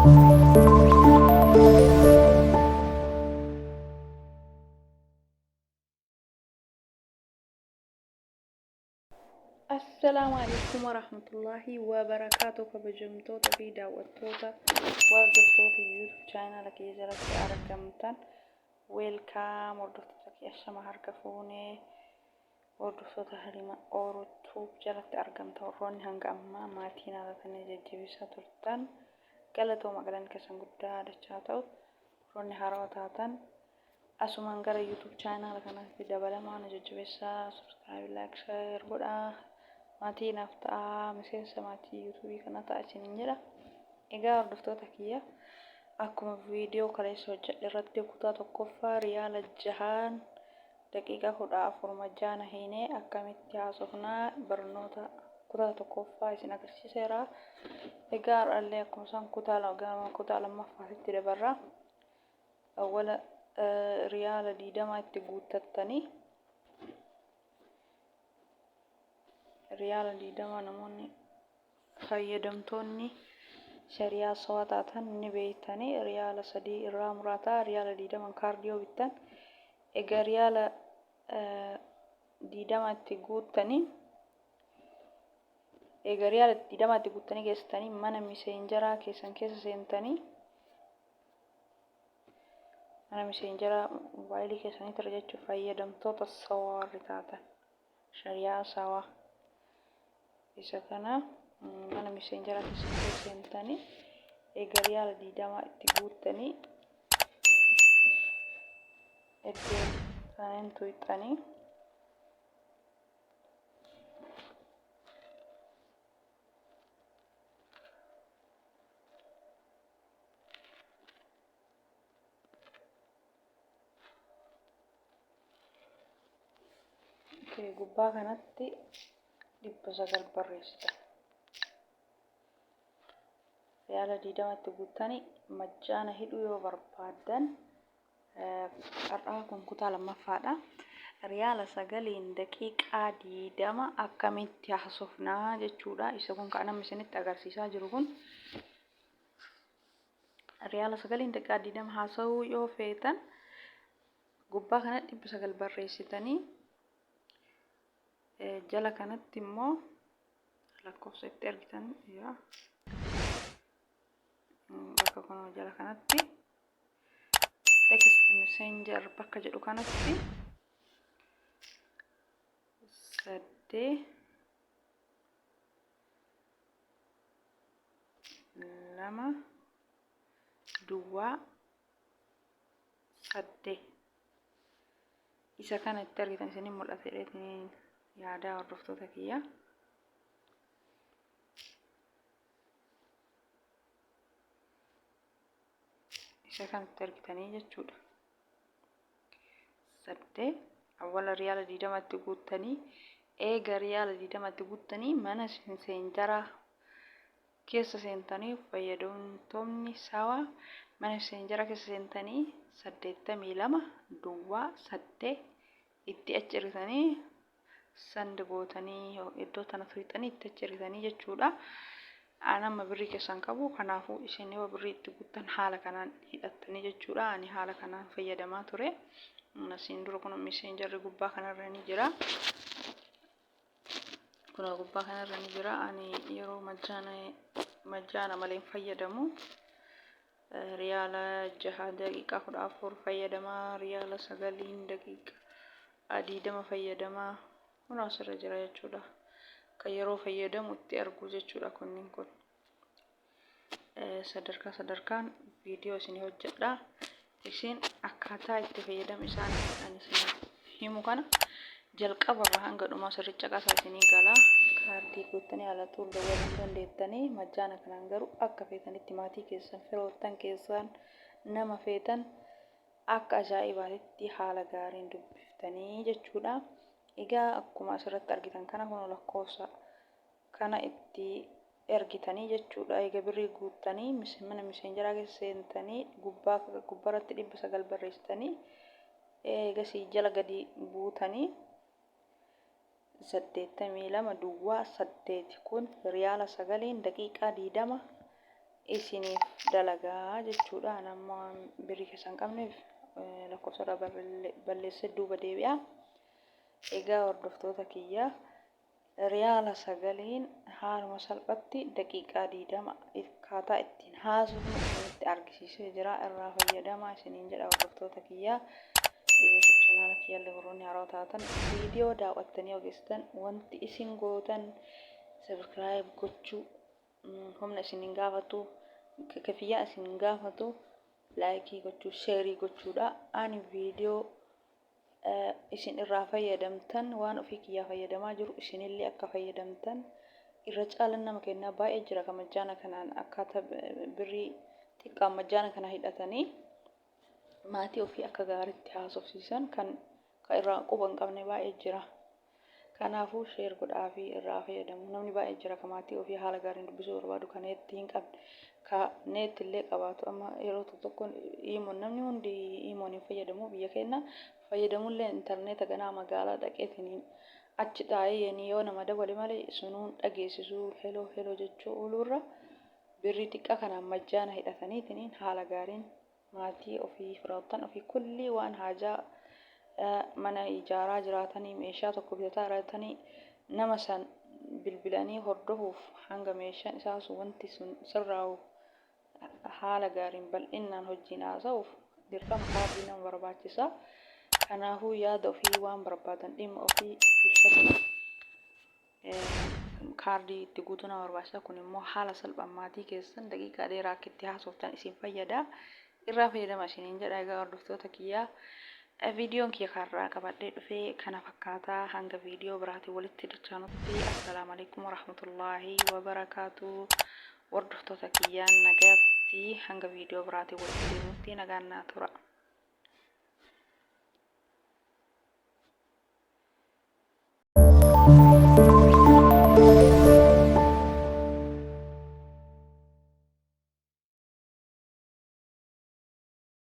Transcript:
السلام عليكم ورحمة الله وبركاته. كبجمتوتا في دعوتوتا وردفتوتا يوتيوب channel كي جرت أرقمتن ويلكام وردفتوتا كي أشما هركفوني وردفتوتا هريما أوروتوب جرت أرقمتن وروني هنقاما ماتينا لتني ججبسا ترتن قلتو مقلن كسن قدا دچاتو روني هاروتاتن أسمان غير يوتيوب channel كنا في دبلا ما نججبسا سبسكرايب لايك شير قدا ماتي نفتا مسيسا ماتي يوتيوبي كنا تأسين جرا إيجا وردفتوتا كيا أكما فيديو كاليس وجد لرد كتا تقفى ريال الجهان دقيقة خدا فرمجانا هيني أكامت ياسوفنا برنوتا كتا تقفى إسنا كرسي سيرا إيجا اللي أكما سان كتا لغاما كتا لما فاتت دبرا أولا ريال دي دما تقوتتني ريال دي دما نموني fayyadamtoonni shariyaa sawataatan ni beeytanii riyaala 3 irraa murataa riyaala 20 kaardiyoo bittan egaa riyaala 20 itti guuttanii geessitanii mana miseenjaraa keessan keessa seentanii mana miseenjaraa mobaayilii keessanii irra jechuun fayyadamtoota sawaarri taatan shariyaa sawaa isa kana mana messenger keessatti seentanii egaa riyaala 20 itti guuttanii iddoo isaaniin tuuxanii gubbaa kanatti 900 barreessitan riyaala 20 itti guuttanii majjaana hidhuu yoo barbaadan har'aa kun kutaa lammaffaadha. Riyaala 9 daqiiqaa 20 akkamitti haasofnaa jechuudha. Isa kun kan amma isinitti agarsiisaa jiru kun riyaala 9 daqiiqaa 20 haasawuu yoo feetan gubbaa kanatti 900 barreessitanii jala kanatti immoo lakkoofsa itti argitan yaa bakka kana jala kanatti text messenger bakka jedhu kanatti 8 2 duwwaa 8 isa kana itti argitan isin mul'ata jedheen yaada hordoftoota kiyya isa kan itti argitanii jechuudha. 8 awwala riyaala 20 itti guuttanii eega riyaala 20 itti guuttanii mana messengeraa keessa seentanii fayyadamtoonni sawa mana messengeraa keessa seentanii 82 duwwaa 8 itti achiritanii sandi gootanii iddoo tana tuuxanii itti achiritanii jechuudha. Anama birrii keessan qabu kanaafuu isin yoo birrii itti guuttan haala kanaan hidhattanii jechuudha. Ani haala kanaan fayyadamaa ture. Nasiin dura kun messengerri gubbaa kanarra ni jira. Kun gubbaa kanarra ni jira. Ani yeroo majjaana malee fayyadamu riyaala 6 daqiiqaa 14 fayyadamaa riyaala 9 daqiiqaa 20 fayyadamaa kun asirra jira jechuudha. Kan yeroo fayyadamu itti argu jechuudha kunniin kun sadarkaan viidiyoo isin hojjedha. Isin akkaataa itti fayyadamu isaan isin himu kana jalqaba hanga dhumaa sirriicha qaasaa isinii gala. Kaardii guuttanii ala tuulla waliin dandeettanii majjaana kanaan garuu akka feetanitti maatii keessan firoottan keessan nama feetan akka ajaa'ibaatti haala gaariin dubbiftanii jechuudha. Egaa akkuma asirratti argitan kana kun lakkoofsa kana itti ergitanii jechuudha. Egaa birrii guuttanii mana messengeraa keessa seentanii gubbaarratti 900 barreessitanii egaa si jala gadi buutanii 82 duwwaa 8 kun riyaala 9 daqiiqaa 20 isiniif dalagaa jechuudha. Nama birrii keessan qabneef lakkoofsa balleessee duuba deebi'a. Egaa hordoftoota kiyya riyaala 9 haaluma salphatti daqiiqaa 20 akkaataa ittiin haasofnu isinitti argisiisee jira. Irraa fayyadamaa isiniin jedha hordoftoota kiyya. YouTube channel kiyya warroonni haaraa taatan viidiyoo daawwattanii ogeessitan wanti isin gootan subscribe gochuu humna isiniin gaafatu, kafiyyaa isiniin gaafatu, laayikii gochuu, sheerii gochuudha. Ani viidiyoo isin irraa fayyadamtan waan ofii kiyyaa fayyadamaa jiru isinillee akka fayyadamtan irra caalan nama kennaa baay'ee jira. Kan majjaana kanaan akkaataa birrii xiqqaa majjaana kana hidhatanii maatii ofii akka gaariitti haasofsiisan kan irraa quba hin qabne baay'ee jira. Kanaafuu sheer godhaa fi irraa fayyadamu. Namni baay'ee jira kan maatii ofii haala gaariin dubbisuu barbaadu kan neetti hin qabne, kan neetti illee qabaatu. Amma yeroo tokko namni hundi imoon hin fayyadamu biyya keenya. Fayyadamullee intarneeta ganaa magaalaa dhaqeetiin achi taa'ee yoo nama dabale malee sunuun dhageessisuu heloo jechuu oolurra birrii xiqqaa kanaan majjaana hidhataniitiin haala gaariin maatii ofii firoottan ofii kulli waan haajaa mana ijaaraa jiraatanii meeshaa tokko bitataa jiraatanii nama san bilbilanii hordofuuf hanga meeshaan isaa sun wanti sun sirraa'u haala gaariin bal'inaan hojiin haasa'uuf dirqama kaardii nama barbaachisa. Kanaafuu yaada ofii waan barbaadan dhimma ofii ibsatu kaardii itti guutuu nama barbaachisa. Kun immoo haala salphaan maatii keessan daqiiqaa dheeraa akka itti haasoftan isin fayyada. Irraa fayyadama isiniin jedha. Egaa hordoftoota kiyyaa viidiyoon kiyya kanarraa qabadhee dhufee kana fakkaataa. Hanga viidiyoo biraatiin walitti dhufnutti assalaamu alaikum warahmatullaahi wabarakaatuh. Hordoftoota kiyyaan nagaatti hanga viidiyoo biraatiin walitti dhufnutti nagaan naa tura.